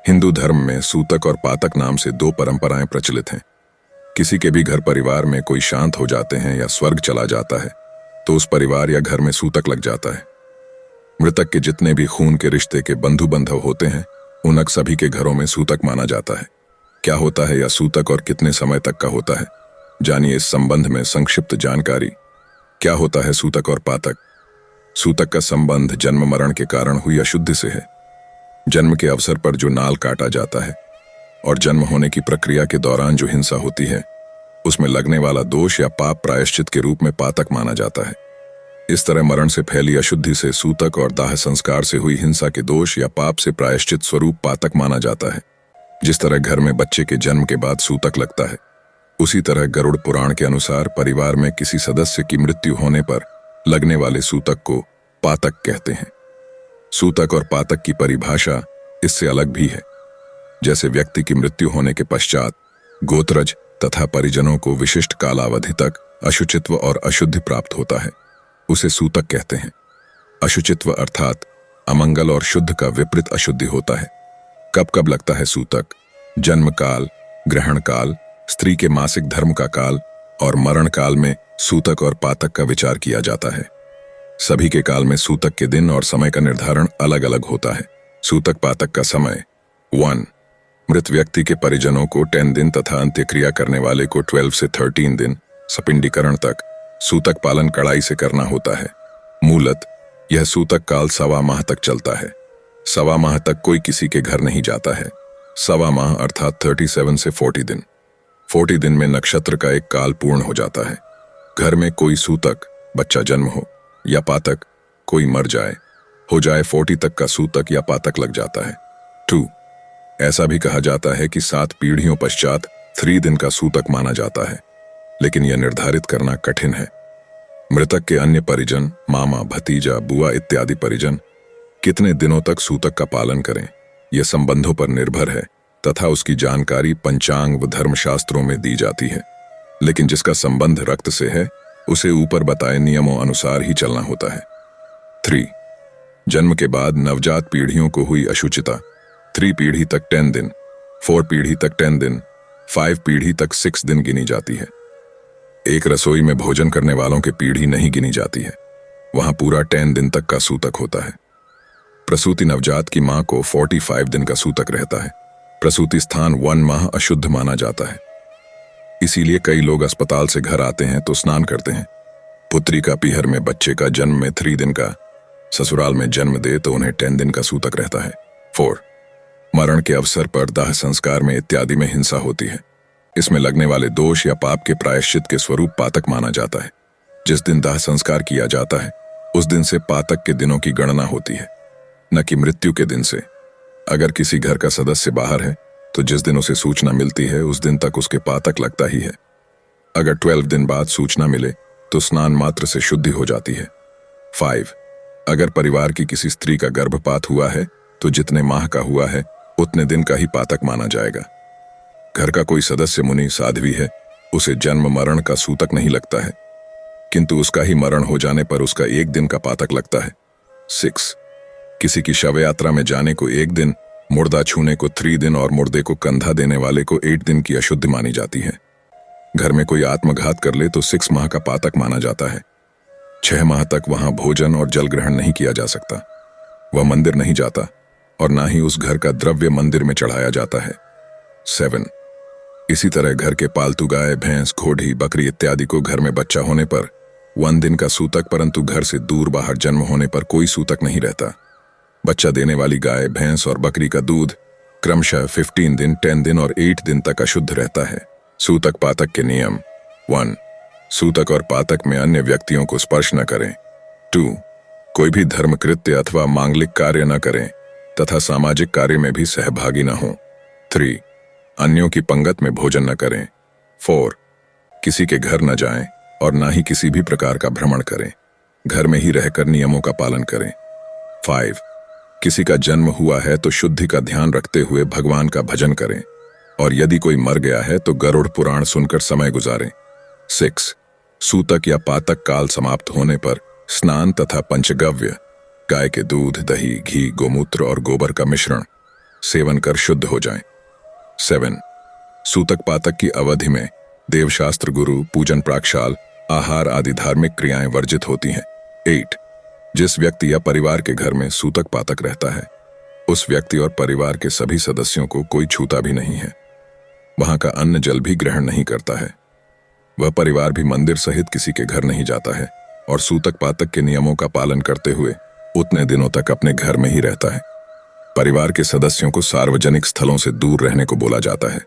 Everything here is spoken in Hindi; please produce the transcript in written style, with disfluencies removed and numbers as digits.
हिंदू धर्म में सूतक और पातक नाम से दो परंपराएं प्रचलित हैं। किसी के भी घर परिवार में कोई शांत हो जाते हैं या स्वर्ग चला जाता है तो उस परिवार या घर में सूतक लग जाता है। मृतक के जितने भी खून के रिश्ते के बंधु बांधव होते हैं उन सभी के घरों में सूतक माना जाता है। क्या होता है यह सूतक और कितने समय तक का होता है, जानिए इस संबंध में संक्षिप्त जानकारी। क्या होता है सूतक और पातक? सूतक का संबंध जन्म मरण के कारण हुई अशुद्धि से है। जन्म के अवसर पर जो नाल काटा जाता है और जन्म होने की प्रक्रिया के दौरान जो हिंसा होती है उसमें लगने वाला दोष या पाप प्रायश्चित के रूप में पातक माना जाता है। इस तरह मरण से फैली अशुद्धि से सूतक और दाह संस्कार से हुई हिंसा के दोष या पाप से प्रायश्चित स्वरूप पातक माना जाता है। जिस तरह घर में बच्चे के जन्म के बाद सूतक लगता है, उसी तरह गरुड़ पुराण के अनुसार परिवार में किसी सदस्य की मृत्यु होने पर लगने वाले सूतक को पातक कहते हैं। सूतक और पातक की परिभाषा इससे अलग भी है। जैसे व्यक्ति की मृत्यु होने के पश्चात गोत्रज तथा परिजनों को विशिष्ट कालावधि तक अशुचित्व और अशुद्धि प्राप्त होता है, उसे सूतक कहते हैं। अशुचित्व अर्थात अमंगल और शुद्ध का विपरीत अशुद्धि होता है। कब कब लगता है सूतक? जन्म काल, ग्रहण काल, स्त्री के मासिक धर्म का काल और मरण काल में सूतक और पातक का विचार किया जाता है। सभी के काल में सूतक के दिन और समय का निर्धारण अलग अलग होता है। सूतक पातक का समय 1. मृत व्यक्ति के परिजनों को 10 दिन तथा अंत्यक्रिया करने वाले को 12 से 13 दिन सपिंडीकरण तक सूतक पालन कड़ाई से करना होता है। मूलत यह सूतक काल 1.25 माह तक चलता है। 1.25 माह तक कोई किसी के घर नहीं जाता है। 1.25 माह अर्थात 37 से 40 दिन। 40 दिन में नक्षत्र का एक काल पूर्ण हो जाता है। घर में कोई सूतक, बच्चा जन्म हो या पातक, कोई मर जाए, हो जाए 40 तक का सूतक या पातक लग जाता है। 2. ऐसा भी कहा जाता है कि 7 पीढ़ियों पश्चात 3 दिन का सूतक माना जाता है, लेकिन यह निर्धारित करना कठिन है। मृतक के अन्य परिजन, मामा, भतीजा, बुआ इत्यादि परिजन कितने दिनों तक सूतक का पालन करें, यह संबंधों पर निर्भर है तथा उसकी जानकारी पंचांग व धर्मशास्त्रों में दी जाती है। लेकिन जिसका संबंध रक्त से है उसे ऊपर बताए नियमों अनुसार ही चलना होता है। 3. जन्म के बाद नवजात पीढ़ियों को हुई अशुचिता 3 पीढ़ी तक 10 दिन, 4 पीढ़ी तक 10 दिन, 5 पीढ़ी तक 6 दिन गिनी जाती है। एक रसोई में भोजन करने वालों की पीढ़ी नहीं गिनी जाती है, वहां पूरा 10 दिन तक का सूतक होता है। प्रसूति नवजात की मां को 45 दिन का सूतक रहता है। प्रसूति स्थान 1 माह अशुद्ध माना जाता है। इसीलिए कई लोग अस्पताल से घर आते हैं तो स्नान करते हैं। पुत्री का पीहर में बच्चे का जन्म में 3 दिन का, ससुराल में जन्म दे तो उन्हें 10 दिन का सूतक रहता है। 4. मरण के अवसर पर दाह संस्कार में इत्यादि में हिंसा होती है। इसमें लगने वाले दोष या पाप के प्रायश्चित के स्वरूप पातक माना जाता है। जिस दिन दाह संस्कार किया जाता है उस दिन से पातक के दिनों की गणना होती है, न कि मृत्यु के दिन से। अगर किसी घर का सदस्य बाहर है तो जिस दिन उसे सूचना मिलती है उस दिन तक उसके पातक लगता ही है। अगर 12 दिन बाद सूचना मिले तो स्नान मात्र से शुद्धि हो जाती है। 5. अगर परिवार की किसी स्त्री का गर्भपात हुआ है तो जितने माह का हुआ है उतने दिन का ही पातक माना जाएगा। घर का कोई सदस्य मुनि साध्वी है, उसे जन्म मरण का सूतक नहीं लगता है, किंतु उसका ही मरण हो जाने पर उसका 1 दिन का पातक लगता है। 6. किसी की शव यात्रा में जाने को 1 दिन, मुर्दा छूने को 3 दिन और मुर्दे को कंधा देने वाले को 8 दिन की अशुद्धि मानी जाती है। घर में कोई आत्मघात कर ले तो 6 माह का पातक माना जाता है। 6 माह तक वहां भोजन और जल ग्रहण नहीं किया जा सकता। वह मंदिर नहीं जाता और ना ही उस घर का द्रव्य मंदिर में चढ़ाया जाता है। 7. इसी तरह घर के पालतू गाय, भैंस, घोड़ी, बकरी इत्यादि को घर में बच्चा होने पर 1 दिन का सूतक, परंतु घर से दूर बाहर जन्म होने पर कोई सूतक नहीं रहता। बच्चा देने वाली गाय, भैंस और बकरी का दूध क्रमशः 15 दिन, 10 दिन और 8 दिन तक अशुद्ध रहता है। सूतक पातक के नियम 1. सूतक और पातक में अन्य व्यक्तियों को स्पर्श न करें। 2. कोई भी धर्मकृत्य अथवा मांगलिक कार्य न करें तथा सामाजिक कार्य में भी सहभागी न हों। 3. अन्यों की पंगत में भोजन न करें। 4. किसी के घर न जाएं और ना ही किसी भी प्रकार का भ्रमण करें। घर में ही रहकर नियमों का पालन करें। 5. किसी का जन्म हुआ है तो शुद्धि का ध्यान रखते हुए भगवान का भजन करें और यदि कोई मर गया है तो गरुड़ पुराण सुनकर समय गुजारें। 6. सूतक या पातक काल समाप्त होने पर स्नान तथा पंचगव्य, गाय के दूध, दही, घी, गोमूत्र और गोबर का मिश्रण, सेवन कर शुद्ध हो जाएं। 7. सूतक पातक की अवधि में देवशास्त्र, गुरु पूजन, प्राक्षाल, आहार आदि धार्मिक क्रियाएं वर्जित होती हैं। 8. जिस व्यक्ति या परिवार के घर में सूतक पातक रहता है, उस व्यक्ति और परिवार के सभी सदस्यों को कोई छूता भी नहीं है। वहां का अन्न जल भी ग्रहण नहीं करता है। वह परिवार भी मंदिर सहित किसी के घर नहीं जाता है और सूतक पातक के नियमों का पालन करते हुए उतने दिनों तक अपने घर में ही रहता है। परिवार के सदस्यों को सार्वजनिक स्थलों से दूर रहने को बोला जाता है।